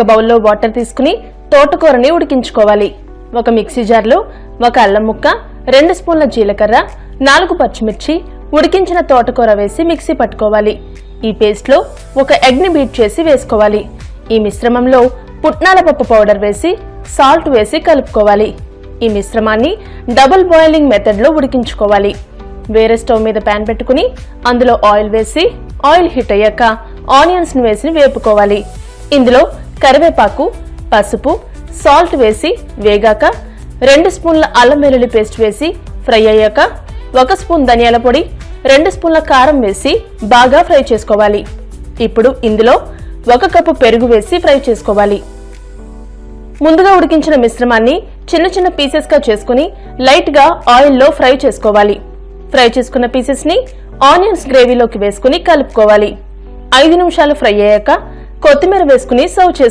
ఒక బౌల్లో వాటర్ తీసుకుని తోటకూరని ఉడికించుకోవాలి. ఒక మిక్సీ జార్లో ఒక అల్లం ముక్క, 2 స్పూన్ల జీలకర్ర, 4 పచ్చిమిర్చి, ఉడికించిన తోటకూర వేసి మిక్సీ పట్టుకోవాలి. ఈ పేస్ట్ లో ఒక ఎగ్ ని బీట్ చేసి వేసుకోవాలి. ఈ మిశ్రమంలో పుట్నాల పప్పు పౌడర్ వేసి సాల్ట్ వేసి కలుపుకోవాలి. ఈ మిశ్రమాన్ని డబుల్ బాయిలింగ్ మెథడ్ లో ఉడికించుకోవాలి. వేరే స్టవ్ మీద పాన్ పెట్టుకుని అందులో ఆయిల్ వేసి ఆయిల్ హీట్ అయ్యాక ఆనియన్స్ ని వేసి వేపుకోవాలి. ఇందులో కరివేపాకు, పసుపు, సాల్ట్ వేసి వేగాక 2 స్పూన్ల అల్లం వెల్లుల్లి పేస్ట్ వేసి ఫ్రై అయ్యాక 1 స్పూన్ ధనియాల పొడి, 2 స్పూన్ల కారం వేసి బాగా ఫ్రై చేసుకోవాలి. ఇప్పుడు ఇందులో 1 కప్పు పెరుగు వేసి ఫ్రై చేసుకోవాలి. ముందుగా ఉడికించిన మిశ్రమాన్ని చిన్న చిన్న పీసెస్ గా చేసుకుని లైట్ గా ఆయిల్లో ఫ్రై చేసుకోవాలి. ఫ్రై చేసుకున్న పీసెస్ ని ఆనియన్స్ గ్రేవీలోకి వేసుకుని కలుపుకోవాలి. 5 నిమిషాలు ఫ్రై అయ్యాక కొత్తిమీర వేసుకుని సర్వ్ చేసుకోవాలి.